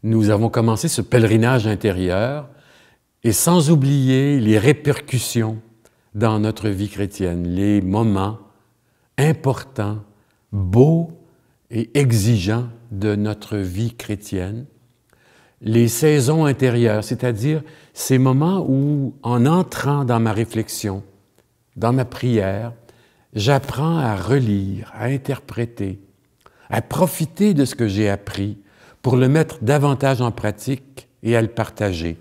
nous avons commencé ce pèlerinage intérieur et sans oublier les répercussions dans notre vie chrétienne, les moments importants, beaux et exigeants de notre vie chrétienne, les saisons intérieures, c'est-à-dire ces moments où, en entrant dans ma réflexion, dans ma prière, j'apprends à relire, à interpréter, à profiter de ce que j'ai appris pour le mettre davantage en pratique et à le partager.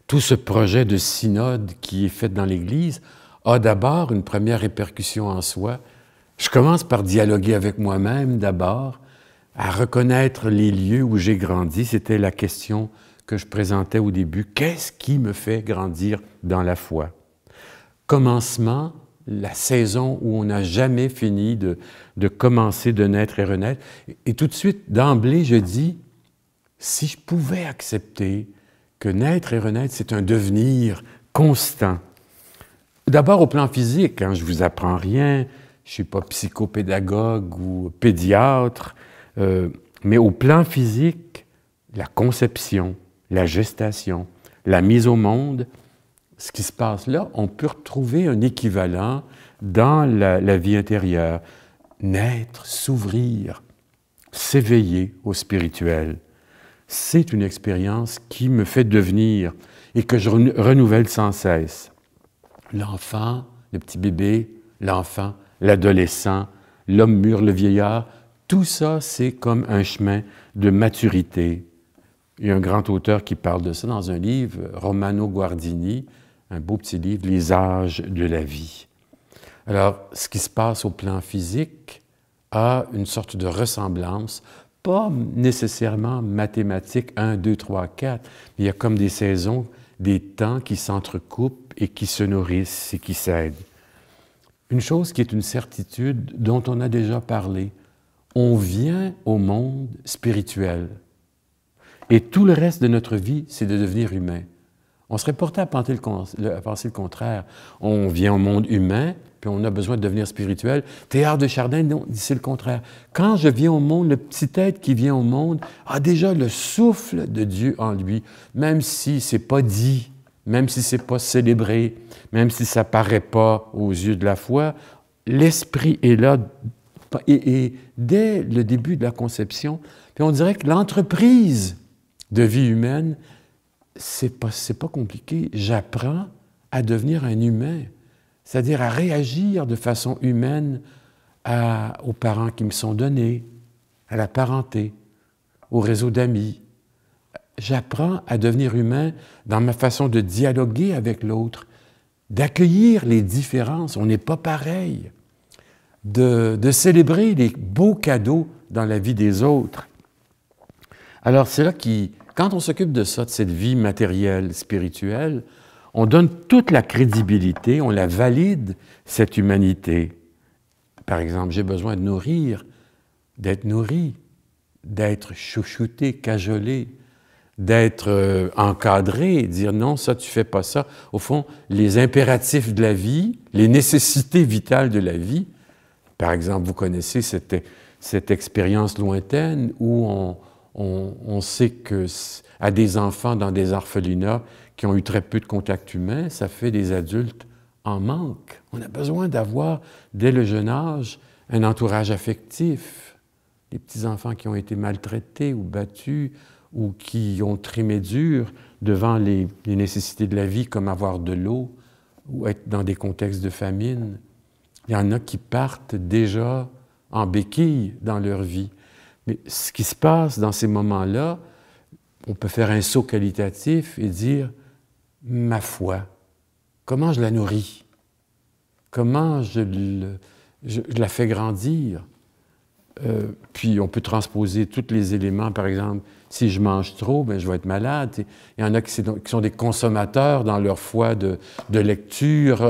Tout ce projet de synode qui est fait dans l'Église a d'abord une première répercussion en soi. Je commence par dialoguer avec moi-même d'abord, à reconnaître les lieux où j'ai grandi. C'était la question que je présentais au début. Qu'est-ce qui me fait grandir dans la foi? Commencement, la saison où on n'a jamais fini de commencer de naître et renaître. Et tout de suite, d'emblée, je dis, si je pouvais accepter que naître et renaître, c'est un devenir constant. D'abord au plan physique, hein, je ne vous apprends rien, je ne suis pas psychopédagogue ou pédiatre, mais au plan physique, la conception, la gestation, la mise au monde, ce qui se passe là, on peut retrouver un équivalent dans la vie intérieure. Naître, s'ouvrir, s'éveiller au spirituel. C'est une expérience qui me fait devenir et que je renouvelle sans cesse. L'enfant, le petit bébé, l'enfant, l'adolescent, l'homme mûr, le vieillard, tout ça, c'est comme un chemin de maturité. Il y a un grand auteur qui parle de ça dans un livre, Romano Guardini, un beau petit livre, Les âges de la vie. Alors, ce qui se passe au plan physique a une sorte de ressemblance, pas nécessairement mathématique, 1, 2, 3, 4, mais il y a comme des saisons, des temps qui s'entrecoupent et qui se nourrissent et qui s'aident. Une chose qui est une certitude dont on a déjà parlé, on vient au monde spirituel. Et tout le reste de notre vie, c'est de devenir humain. On serait porté à penser le contraire. On vient au monde humain, puis on a besoin de devenir spirituel. Théard de Chardin, non, c'est le contraire. Quand je viens au monde, le petit être qui vient au monde a déjà le souffle de Dieu en lui, même si ce n'est pas dit, même si ce n'est pas célébré, même si ça ne paraît pas aux yeux de la foi, l'esprit est là. Et dès le début de la conception, puis on dirait que l'entreprise de vie humaine, c'est pas compliqué. J'apprends à devenir un humain, c'est-à-dire à réagir de façon humaine aux parents qui me sont donnés, à la parenté, au réseau d'amis. J'apprends à devenir humain dans ma façon de dialoguer avec l'autre, d'accueillir les différences. On n'est pas pareil. De célébrer les beaux cadeaux dans la vie des autres. Alors, c'est là quand on s'occupe de ça, de cette vie matérielle, spirituelle, on donne toute la crédibilité, on la valide, cette humanité. Par exemple, j'ai besoin de nourrir, d'être nourri, d'être chouchouté, cajolé, d'être encadré, dire non, ça, tu fais pas ça. Au fond, les impératifs de la vie, les nécessités vitales de la vie. Par exemple, vous connaissez cette expérience lointaine où on sait qu'à des enfants dans des orphelinats qui ont eu très peu de contact humain, ça fait des adultes en manque. On a besoin d'avoir, dès le jeune âge, un entourage affectif. Les petits-enfants qui ont été maltraités ou battus ou qui ont trimé dur devant les nécessités de la vie, comme avoir de l'eau ou être dans des contextes de famine. Il y en a qui partent déjà en béquille dans leur vie. Mais ce qui se passe dans ces moments-là, on peut faire un saut qualitatif et dire « ma foi, comment je la nourris? Comment je la fais grandir? » Puis on peut transposer tous les éléments. Par exemple, si je mange trop, bien, je vais être malade. Il y en a qui sont des consommateurs dans leur foi de lecture,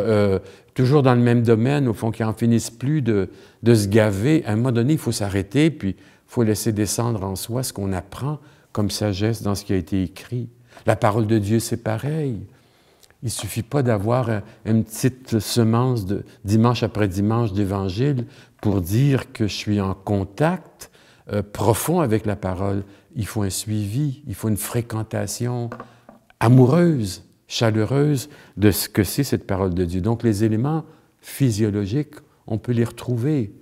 toujours dans le même domaine, au fond, qui n'en finissent plus de se gaver. À un moment donné, il faut s'arrêter, puis il faut laisser descendre en soi ce qu'on apprend comme sagesse dans ce qui a été écrit. La parole de Dieu, c'est pareil. Il ne suffit pas d'avoir une petite semence dimanche après dimanche d'Évangile pour dire que je suis en contact profond avec la parole, il faut un suivi, il faut une fréquentation amoureuse, chaleureuse de ce que c'est cette parole de Dieu. Donc les éléments physiologiques, on peut les retrouver.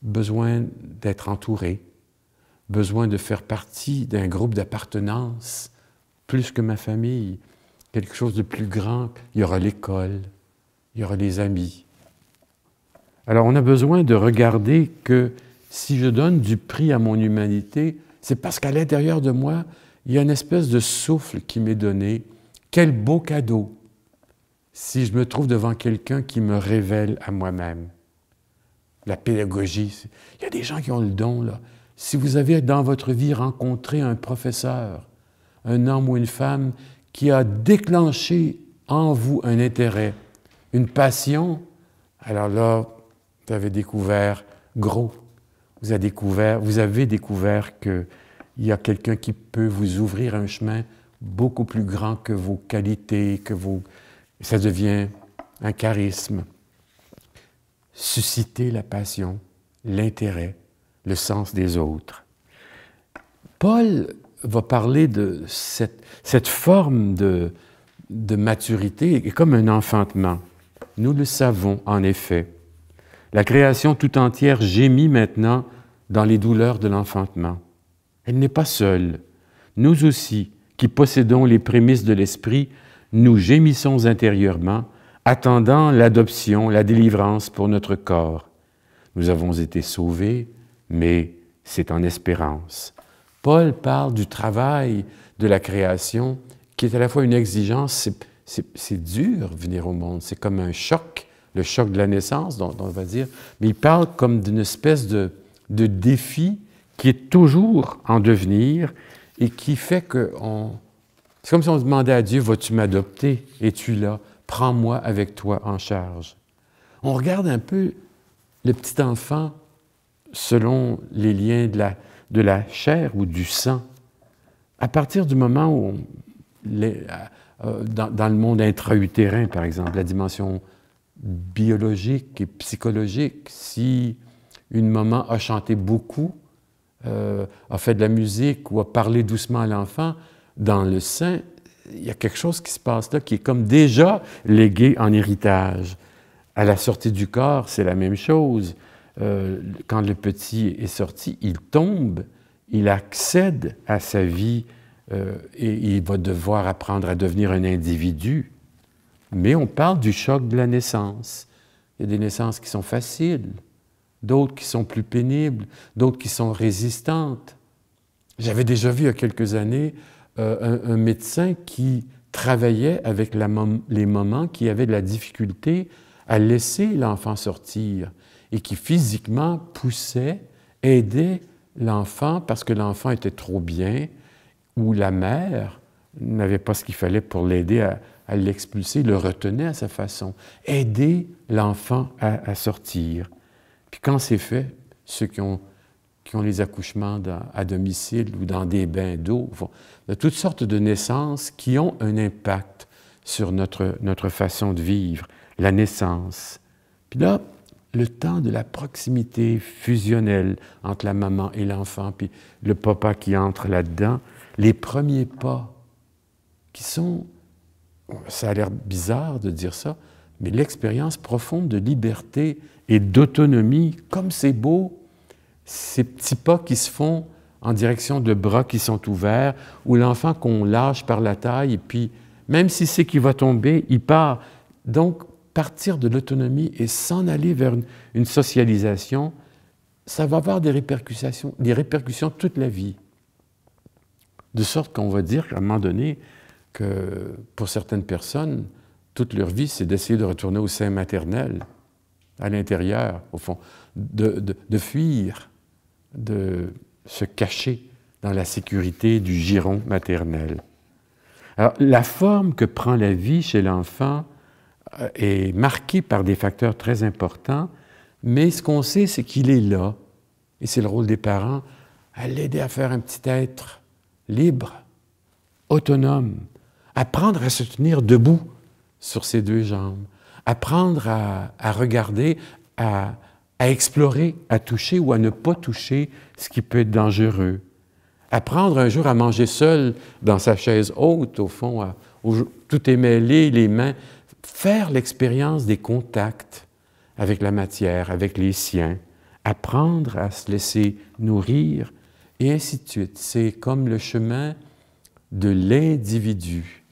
Besoin d'être entouré, besoin de faire partie d'un groupe d'appartenance, plus que ma famille, quelque chose de plus grand. Il y aura l'école, il y aura les amis. Alors on a besoin de regarder que si je donne du prix à mon humanité, c'est parce qu'à l'intérieur de moi, il y a une espèce de souffle qui m'est donné. Quel beau cadeau si je me trouve devant quelqu'un qui me révèle à moi-même. La pédagogie, il y a des gens qui ont le don, là. Si vous avez dans votre vie rencontré un professeur, un homme ou une femme qui a déclenché en vous un intérêt, une passion, alors là, vous avez découvert gros. Vous avez découvert qu'il y a quelqu'un qui peut vous ouvrir un chemin beaucoup plus grand que vos qualités, ça devient un charisme. Susciter la passion, l'intérêt, le sens des autres. Paul va parler de cette forme de maturité comme un enfantement. Nous le savons, en effet. La création tout entière gémit maintenant dans les douleurs de l'enfantement. Elle n'est pas seule. Nous aussi, qui possédons les prémices de l'Esprit, nous gémissons intérieurement, attendant l'adoption, la délivrance pour notre corps. Nous avons été sauvés, mais c'est en espérance. Paul parle du travail de la création, qui est à la fois une exigence, c'est dur venir au monde, c'est comme un choc, le choc de la naissance, dont on va dire, mais il parle comme d'une espèce de défi qui est toujours en devenir et qui fait que c'est comme si on demandait à Dieu, vas-tu m'adopter? Es-tu là? Prends-moi avec toi en charge. On regarde un peu le petit enfant selon les liens de la chair ou du sang. À partir du moment où, dans le monde intra-utérin, par exemple, la dimension biologique et psychologique, si une maman a chanté beaucoup, a fait de la musique ou a parlé doucement à l'enfant, dans le sein, il y a quelque chose qui se passe là qui est comme déjà légué en héritage. À la sortie du corps, c'est la même chose. Quand le petit est sorti, il tombe, il accède à sa vie et il va devoir apprendre à devenir un individu. Mais on parle du choc de la naissance. Il y a des naissances qui sont faciles, d'autres qui sont plus pénibles, d'autres qui sont résistantes. J'avais déjà vu il y a quelques années un médecin qui travaillait avec les mamans qui avaient de la difficulté à laisser l'enfant sortir et qui physiquement poussait, aidait l'enfant parce que l'enfant était trop bien ou la mère n'avait pas ce qu'il fallait pour l'aider à l'expulser, le retenait à sa façon. Aider l'enfant à sortir. Puis quand c'est fait, ceux qui ont les accouchements à domicile ou dans des bains d'eau, il y a toutes sortes de naissances qui ont un impact sur notre façon de vivre, la naissance. Puis là, le temps de la proximité fusionnelle entre la maman et l'enfant, puis le papa qui entre là-dedans, les premiers pas qui sont, ça a l'air bizarre de dire ça, mais l'expérience profonde de liberté et d'autonomie, comme c'est beau, ces petits pas qui se font en direction de bras qui sont ouverts, ou l'enfant qu'on lâche par la taille, et puis, même s'il sait qu'il va tomber, il part. Donc, partir de l'autonomie et s'en aller vers une socialisation, ça va avoir des répercussions toute la vie. De sorte qu'on va dire qu'à un moment donné, que pour certaines personnes, toute leur vie, c'est d'essayer de retourner au sein maternel, à l'intérieur, au fond, de fuir, de se cacher dans la sécurité du giron maternel. Alors, la forme que prend la vie chez l'enfant est marquée par des facteurs très importants, mais ce qu'on sait, c'est qu'il est là, et c'est le rôle des parents, à l'aider à faire un petit être libre, autonome, apprendre à se tenir debout sur ses deux jambes, apprendre à regarder, à à explorer, à toucher ou à ne pas toucher ce qui peut être dangereux. Apprendre un jour à manger seul dans sa chaise haute, au fond, tout est mêlé, les mains. Faire l'expérience des contacts avec la matière, avec les siens. Apprendre à se laisser nourrir, et ainsi de suite. C'est comme le chemin de l'individu.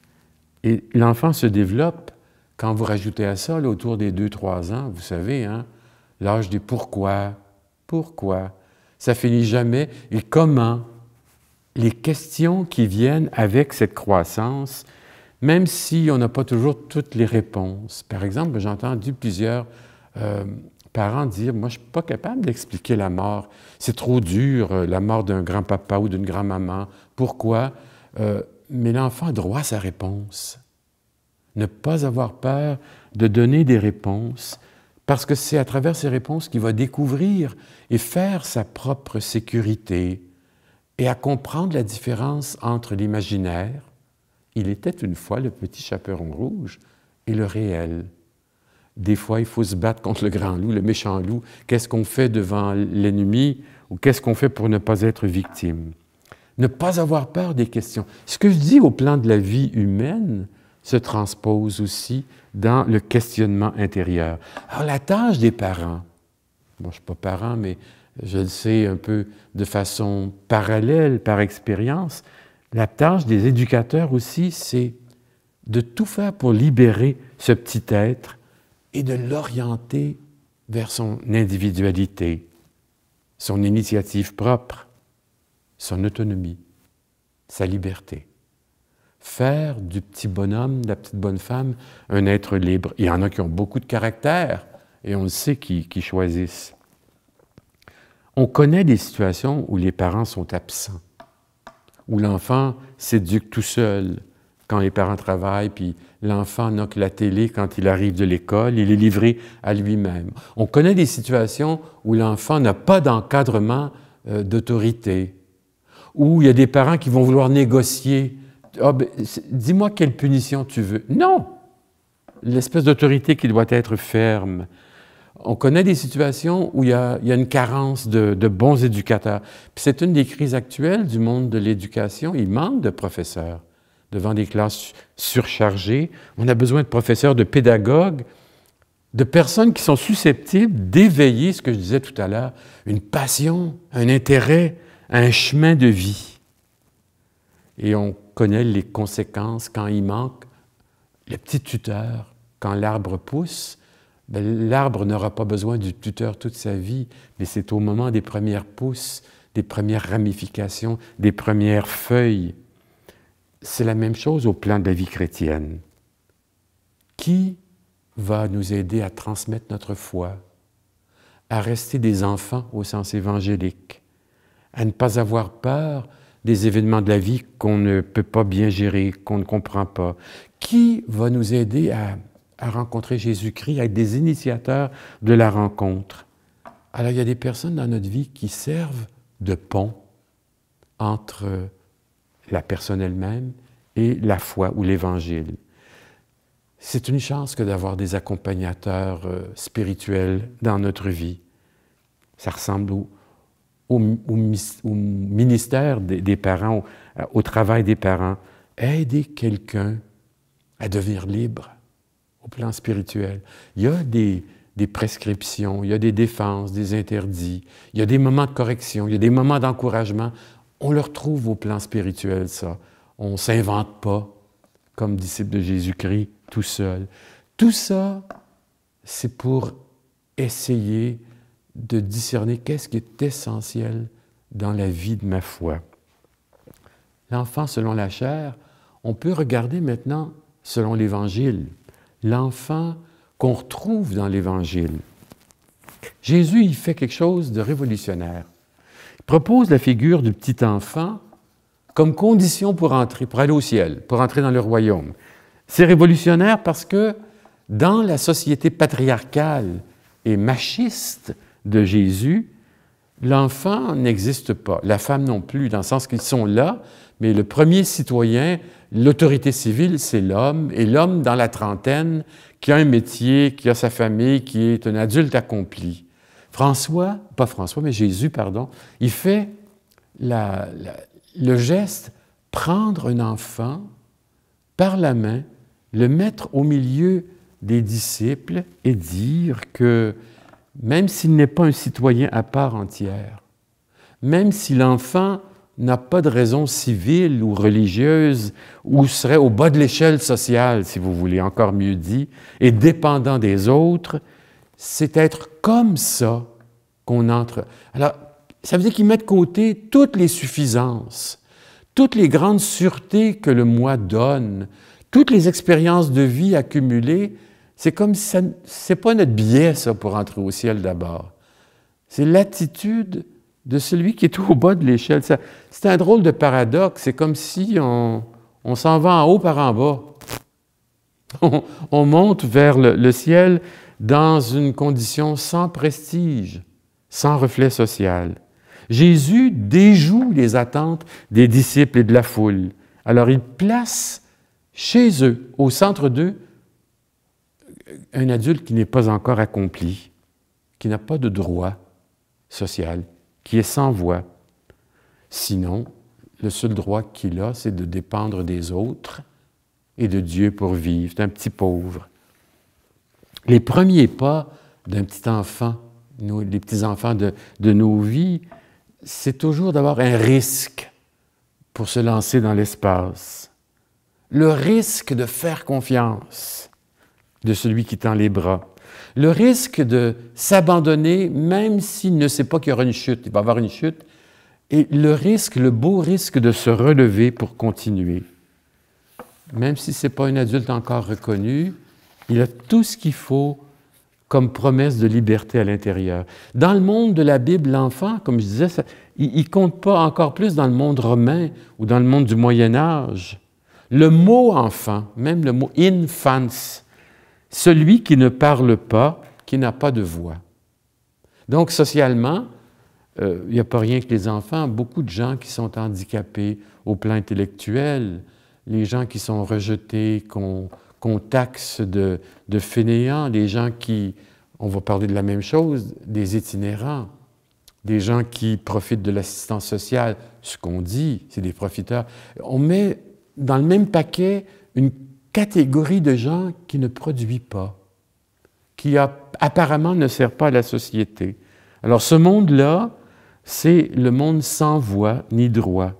Et l'enfant se développe quand vous rajoutez à ça, là, autour des 2-3 ans, vous savez, hein, l'âge des pourquoi, ça finit jamais, et comment, les questions qui viennent avec cette croissance, même si on n'a pas toujours toutes les réponses. Par exemple, j'ai entendu plusieurs parents dire « Moi, je ne suis pas capable d'expliquer la mort. C'est trop dur, la mort d'un grand-papa ou d'une grand-maman. Pourquoi? » Mais l'enfant a droit à sa réponse. Ne pas avoir peur de donner des réponses, parce que c'est à travers ces réponses qu'il va découvrir et faire sa propre sécurité et à comprendre la différence entre l'imaginaire, il était une fois le petit chaperon rouge, et le réel. Des fois, il faut se battre contre le grand loup, le méchant loup. Qu'est-ce qu'on fait devant l'ennemi ou qu'est-ce qu'on fait pour ne pas être victime? Ne pas avoir peur des questions. Ce que je dis au plan de la vie humaine se transpose aussi dans le questionnement intérieur. Alors, la tâche des parents, moi je ne suis pas parent, mais je le sais un peu de façon parallèle, par expérience, la tâche des éducateurs aussi, c'est de tout faire pour libérer ce petit être et de l'orienter vers son individualité, son initiative propre, son autonomie, sa liberté. Faire du petit bonhomme, de la petite bonne femme, un être libre. Il y en a qui ont beaucoup de caractère, et on le sait qui choisissent. On connaît des situations où les parents sont absents, où l'enfant s'éduque tout seul quand les parents travaillent, puis l'enfant n'a que la télé quand il arrive de l'école, il est livré à lui-même. On connaît des situations où l'enfant n'a pas d'encadrement d'autorité, où il y a des parents qui vont vouloir négocier. Ah, ben, dis-moi quelle punition tu veux. Non! L'espèce d'autorité qui doit être ferme. On connaît des situations où il y a une carence de bons éducateurs. Puis c'est une des crises actuelles du monde de l'éducation. Il manque de professeurs. Devant des classes surchargées, on a besoin de professeurs, de pédagogues, de personnes qui sont susceptibles d'éveiller, ce que je disais tout à l'heure, une passion, un intérêt, un chemin de vie. Et on connaît les conséquences quand il manque le petit tuteur. Quand l'arbre pousse, l'arbre n'aura pas besoin du tuteur toute sa vie, mais c'est au moment des premières pousses, des premières ramifications, des premières feuilles. C'est la même chose au plan de la vie chrétienne. Qui va nous aider à transmettre notre foi, à rester des enfants au sens évangélique, à ne pas avoir peur des événements de la vie qu'on ne peut pas bien gérer, qu'on ne comprend pas? Qui va nous aider à rencontrer Jésus-Christ, à être des initiateurs de la rencontre? Alors, il y a des personnes dans notre vie qui servent de pont entre la personne elle-même et la foi ou l'Évangile. C'est une chance que d'avoir des accompagnateurs spirituels dans notre vie. Ça ressemble au ministère des parents, au travail des parents. Aider quelqu'un à devenir libre au plan spirituel. Il y a des prescriptions, il y a des défenses, des interdits, il y a des moments de correction, il y a des moments d'encouragement. On le retrouve au plan spirituel, ça. On ne s'invente pas comme disciple de Jésus-Christ tout seul. Tout ça, c'est pour essayer de discerner qu'est-ce qui est essentiel dans la vie de ma foi. L'enfant selon la chair, on peut regarder maintenant selon l'Évangile. L'enfant qu'on retrouve dans l'Évangile. Jésus, il fait quelque chose de révolutionnaire. Il propose la figure du petit enfant comme condition pour aller au ciel, pour entrer dans le royaume. C'est révolutionnaire parce que dans la société patriarcale et machiste de Jésus, l'enfant n'existe pas, la femme non plus, dans le sens qu'ils sont là, mais le premier citoyen, l'autorité civile, c'est l'homme, et l'homme dans la trentaine, qui a un métier, qui a sa famille, qui est un adulte accompli. pas François, mais Jésus, pardon, il fait le geste, prendre un enfant par la main, le mettre au milieu des disciples et dire que même s'il n'est pas un citoyen à part entière, même si l'enfant n'a pas de raison civile ou religieuse, ou serait au bas de l'échelle sociale, si vous voulez, encore mieux dit, et dépendant des autres, c'est être comme ça qu'on entre. Alors, ça veut dire qu'il met de côté toutes les suffisances, toutes les grandes sûretés que le moi donne, toutes les expériences de vie accumulées. C'est comme si c'est pas notre billet, ça, pour entrer au ciel d'abord. C'est l'attitude de celui qui est au bas de l'échelle. C'est un drôle de paradoxe. C'est comme si on s'en va en haut par en bas. On monte vers le ciel dans une condition sans prestige, sans reflet social. Jésus déjoue les attentes des disciples et de la foule. Alors, il place chez eux, au centre d'eux, un adulte qui n'est pas encore accompli, qui n'a pas de droit social, qui est sans voix. Sinon, le seul droit qu'il a, c'est de dépendre des autres et de Dieu pour vivre. C'est un petit pauvre. Les premiers pas d'un petit enfant, les petits-enfants de nos vies, c'est toujours d'avoir un risque pour se lancer dans l'espace. Le risque de faire confiance de celui qui tend les bras. Le risque de s'abandonner, même s'il ne sait pas qu'il y aura une chute. Il va y avoir une chute. Et le beau risque de se relever pour continuer. Même si ce n'est pas un adulte encore reconnu, il a tout ce qu'il faut comme promesse de liberté à l'intérieur. Dans le monde de la Bible, l'enfant, comme je disais, il ne compte pas encore plus dans le monde romain ou dans le monde du Moyen Âge. Le mot enfant, même le mot infans, celui qui ne parle pas, qui n'a pas de voix. Donc, socialement, il n'y a pas rien que les enfants, beaucoup de gens qui sont handicapés au plan intellectuel, les gens qui sont rejetés, qu'on taxe de fainéants, les gens qui, on va parler de la même chose, des itinérants, des gens qui profitent de l'assistance sociale, ce qu'on dit, c'est des profiteurs. On met dans le même paquet une catégorie de gens qui ne produisent pas, qui apparemment ne servent pas à la société. Alors ce monde-là, c'est le monde sans voix ni droit.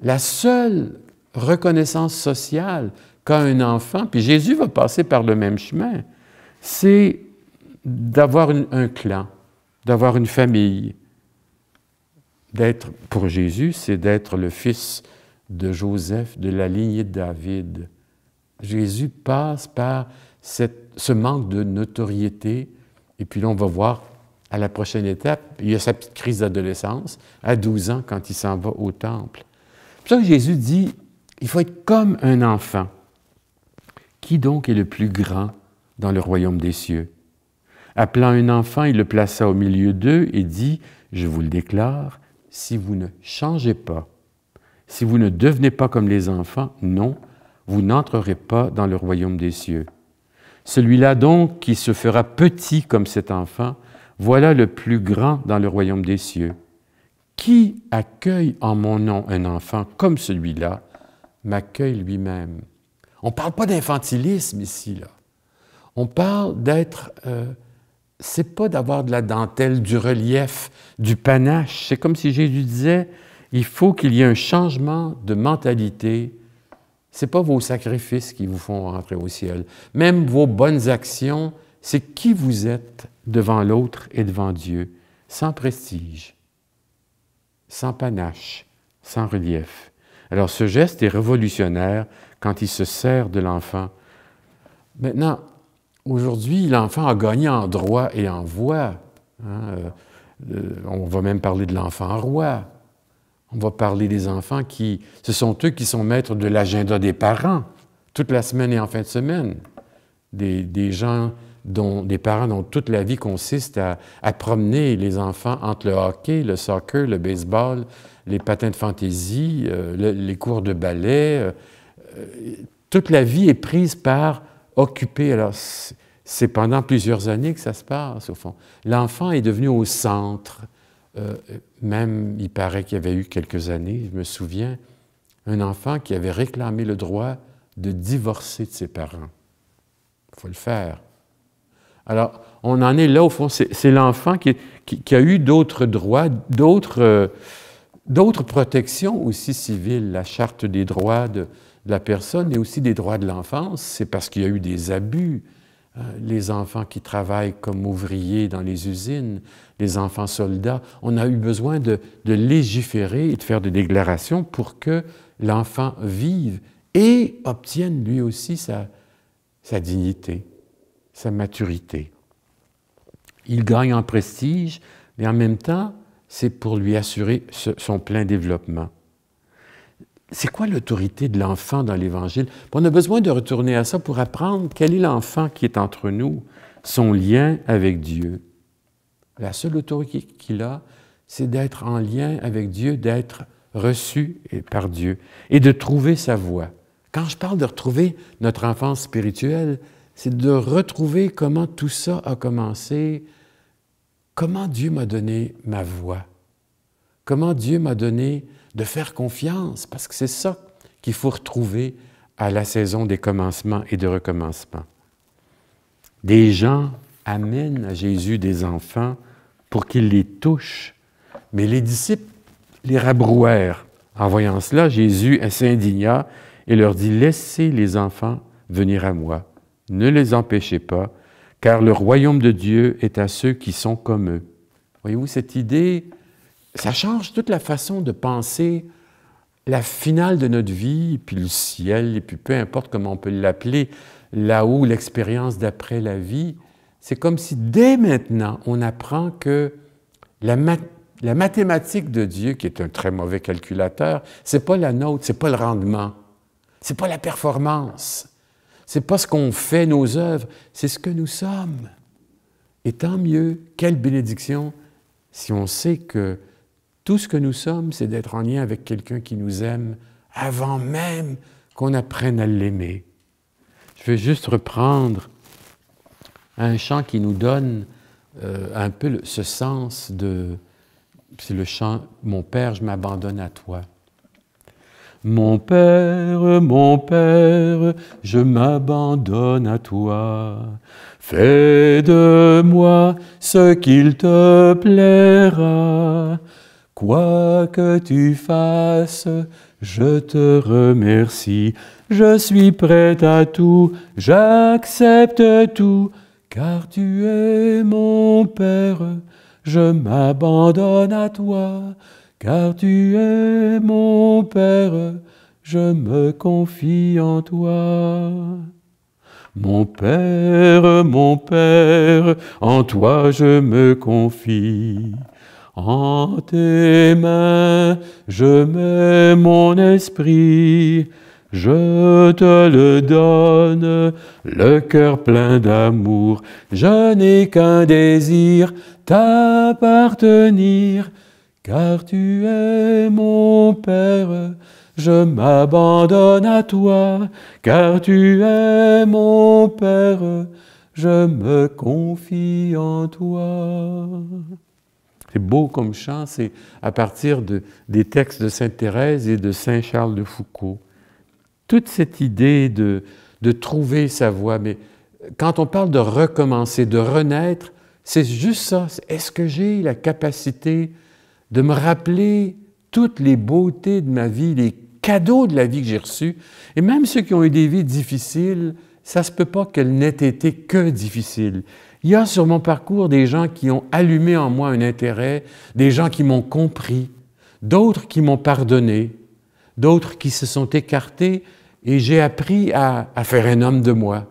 La seule reconnaissance sociale qu'a un enfant, puis Jésus va passer par le même chemin, c'est d'avoir un clan, d'avoir une famille. Pour Jésus, c'est d'être le fils de Joseph, de la lignée de David. Jésus passe par ce manque de notoriété, et puis là, on va voir à la prochaine étape, il y a sa petite crise d'adolescence, à 12 ans, quand il s'en va au temple. C'est pour ça que Jésus dit, il faut être comme un enfant. Qui donc est le plus grand dans le royaume des cieux? Appelant un enfant, il le plaça au milieu d'eux et dit, je vous le déclare, si vous ne changez pas, si vous ne devenez pas comme les enfants, non, vous n'entrerez pas dans le royaume des cieux. Celui-là donc qui se fera petit comme cet enfant, voilà le plus grand dans le royaume des cieux. Qui accueille en mon nom un enfant comme celui-là, m'accueille lui-même. On ne parle pas d'infantilisme ici, là. On parle d'être... c'est pas d'avoir de la dentelle, du relief, du panache. C'est comme si Jésus disait, il faut qu'il y ait un changement de mentalité. Ce n'est pas vos sacrifices qui vous font rentrer au ciel. Même vos bonnes actions, c'est qui vous êtes devant l'autre et devant Dieu, sans prestige, sans panache, sans relief. Alors ce geste est révolutionnaire quand il se sert de l'enfant. Maintenant, aujourd'hui, l'enfant a gagné en droit et en voix. On va même parler de l'enfant roi. On va parler des enfants ce sont eux qui sont maîtres de l'agenda des parents, toute la semaine et en fin de semaine. Des parents dont toute la vie consiste à promener les enfants entre le hockey, le soccer, le baseball, les patins de fantaisie, les cours de ballet. Toute la vie est prise par occuper. Alors, c'est pendant plusieurs années que ça se passe, au fond. L'enfant est devenu au centre. Même, il paraît qu'il y avait eu quelques années, je me souviens, un enfant qui avait réclamé le droit de divorcer de ses parents. Il faut le faire. Alors, on en est là, au fond, c'est l'enfant qui a eu d'autres droits, d'autres protections aussi civiles, la Charte des droits de la personne et aussi des droits de l'enfance. C'est parce qu'il y a eu des abus. Les enfants qui travaillent comme ouvriers dans les usines, les enfants soldats, on a eu besoin de légiférer et de faire des déclarations pour que l'enfant vive et obtienne lui aussi sa dignité, sa maturité. Il gagne en prestige, mais en même temps, c'est pour lui assurer son plein développement. C'est quoi l'autorité de l'enfant dans l'Évangile? On a besoin de retourner à ça pour apprendre quel est l'enfant qui est entre nous, son lien avec Dieu. La seule autorité qu'il a, c'est d'être en lien avec Dieu, d'être reçu par Dieu et de trouver sa voie. Quand je parle de retrouver notre enfance spirituelle, c'est de retrouver comment tout ça a commencé, comment Dieu m'a donné ma voie, comment Dieu m'a donné de faire confiance, parce que c'est ça qu'il faut retrouver à la saison des commencements et de recommencements. Des gens amènent à Jésus des enfants pour qu'il les touche, mais les disciples les rabrouèrent. En voyant cela, Jésus s'indigna et leur dit « Laissez les enfants venir à moi, ne les empêchez pas, car le royaume de Dieu est à ceux qui sont comme eux. » Voyez-vous, cette idée, ça change toute la façon de penser la finale de notre vie, puis le ciel, et puis peu importe comment on peut l'appeler, là-haut, l'expérience d'après la vie. C'est comme si dès maintenant, on apprend que la mathématique de Dieu, qui est un très mauvais calculateur, c'est pas la nôtre, c'est pas le rendement, c'est pas la performance, c'est pas ce qu'on fait, nos œuvres, c'est ce que nous sommes. Et tant mieux, quelle bénédiction si on sait que tout ce que nous sommes, c'est d'être en lien avec quelqu'un qui nous aime avant même qu'on apprenne à l'aimer. Je vais juste reprendre un chant qui nous donne un peu ce sens de... C'est le chant « Mon Père, je m'abandonne à toi ». Mon Père, je m'abandonne à toi. Fais de moi ce qu'il te plaira. Quoi que tu fasses, je te remercie. Je suis prêt à tout, j'accepte tout, car tu es mon Père. Je m'abandonne à toi, car tu es mon Père. Je me confie en toi. Mon Père, en toi je me confie. En tes mains, je mets mon esprit, je te le donne, le cœur plein d'amour. Je n'ai qu'un désir, t'appartenir, car tu es mon Père. Je m'abandonne à toi, car tu es mon Père. Je me confie en toi. C'est beau comme chant, c'est à partir des textes de Sainte Thérèse et de Saint Charles de Foucault. Toute cette idée de trouver sa voie, mais quand on parle de recommencer, de renaître, c'est juste ça. Est-ce que j'ai la capacité de me rappeler toutes les beautés de ma vie, les cadeaux de la vie que j'ai reçus, et même ceux qui ont eu des vies difficiles, ça ne se peut pas qu'elles n'aient été que difficiles. Il y a sur mon parcours des gens qui ont allumé en moi un intérêt, des gens qui m'ont compris, d'autres qui m'ont pardonné, d'autres qui se sont écartés, et j'ai appris à faire un homme de moi.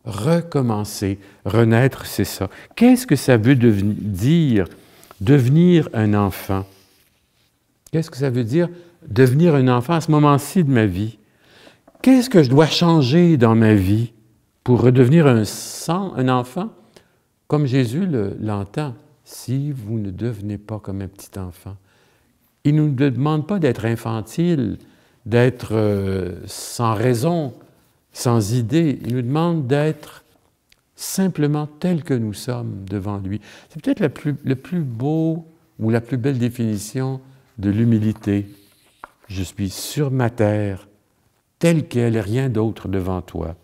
Recommencer, renaître, c'est ça. Qu'est-ce que ça veut dire, devenir un enfant? Qu'est-ce que ça veut dire, devenir un enfant à ce moment-ci de ma vie? Qu'est-ce que je dois changer dans ma vie pour redevenir un enfant? Comme Jésus l'entend, si vous ne devenez pas comme un petit enfant. Il ne nous demande pas d'être infantile, d'être sans raison, sans idée. Il nous demande d'être simplement tels que nous sommes devant lui. C'est peut-être le plus beau ou la plus belle définition de l'humilité. Je suis sur ma terre, telle qu'elle, rien d'autre devant toi.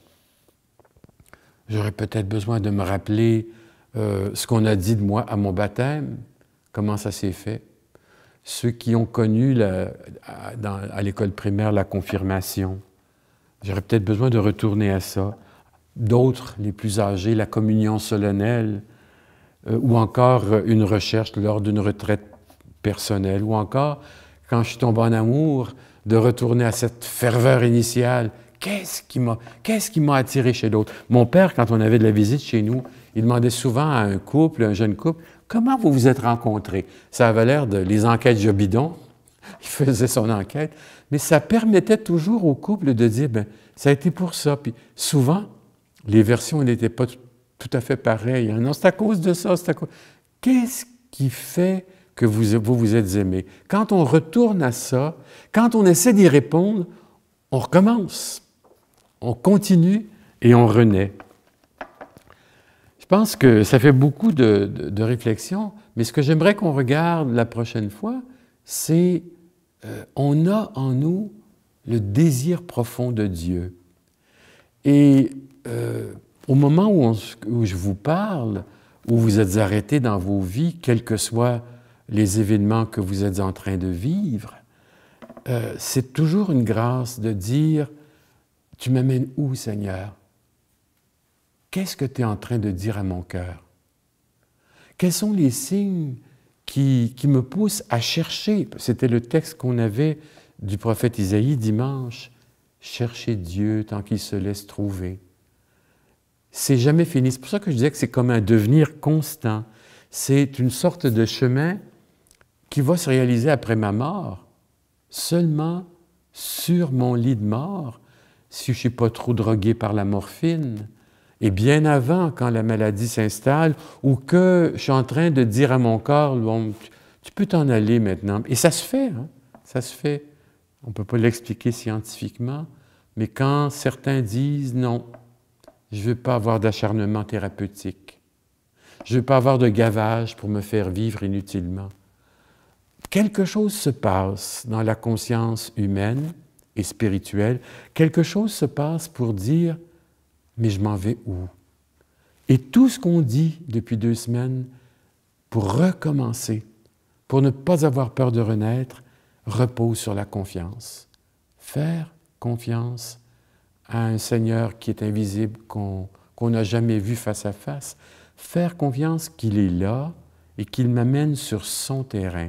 J'aurais peut-être besoin de me rappeler ce qu'on a dit de moi à mon baptême, comment ça s'est fait. Ceux qui ont connu à l'école primaire la confirmation, j'aurais peut-être besoin de retourner à ça. D'autres, les plus âgés, la communion solennelle, ou encore une recherche lors d'une retraite personnelle, ou encore, quand je suis tombé en amour, de retourner à cette ferveur initiale. Qu'est-ce qui m'a attiré chez l'autre? Mon père, quand on avait de la visite chez nous, il demandait souvent à un couple, un jeune couple, « Comment vous vous êtes rencontrés? » Ça avait l'air de les enquêtes Jobidon. Il faisait son enquête. Mais ça permettait toujours au couple de dire, « Bien, ça a été pour ça. » Puis souvent, les versions n'étaient pas tout à fait pareilles. Hein? Non, c'est à cause de ça, c'est à cause... Qu'est-ce qui fait que vous êtes aimés? Quand on retourne à ça, quand on essaie d'y répondre, on recommence. On continue et on renaît. Je pense que ça fait beaucoup de réflexions, mais ce que j'aimerais qu'on regarde la prochaine fois, c'est on a en nous le désir profond de Dieu. Et au moment où je vous parle, où vous êtes arrêtés dans vos vies, quels que soient les événements que vous êtes en train de vivre, c'est toujours une grâce de dire « Tu m'amènes où, Seigneur? Qu'est-ce que tu es en train de dire à mon cœur? Quels sont les signes qui me poussent à chercher? » C'était le texte qu'on avait du prophète Isaïe dimanche. « Cherchez Dieu tant qu'il se laisse trouver. » C'est jamais fini. C'est pour ça que je disais que c'est comme un devenir constant. C'est une sorte de chemin qui va se réaliser après ma mort, seulement sur mon lit de mort, si je ne suis pas trop drogué par la morphine, et bien avant, quand la maladie s'installe, ou que je suis en train de dire à mon corps, bon, tu peux t'en aller maintenant. Et ça se fait, hein? Ça se fait. On ne peut pas l'expliquer scientifiquement, mais quand certains disent non, je ne veux pas avoir d'acharnement thérapeutique, je ne veux pas avoir de gavage pour me faire vivre inutilement. Quelque chose se passe dans la conscience humaine et spirituelle, quelque chose se passe pour dire « mais je m'en vais où? » Et tout ce qu'on dit depuis 2 semaines, pour recommencer, pour ne pas avoir peur de renaître, repose sur la confiance. Faire confiance à un Seigneur qui est invisible, qu'on n'a jamais vu face à face. Faire confiance qu'il est là et qu'il m'amène sur son terrain,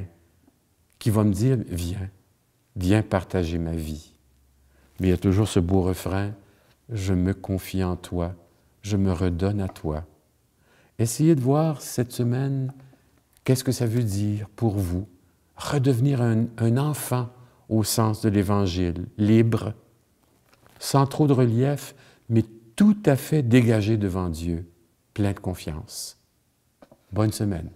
qui va me dire « viens, viens partager ma vie ». Mais il y a toujours ce beau refrain « je me confie en toi, je me redonne à toi ». Essayez de voir cette semaine qu'est-ce que ça veut dire pour vous, redevenir un enfant au sens de l'Évangile, libre, sans trop de relief, mais tout à fait dégagé devant Dieu, plein de confiance. Bonne semaine.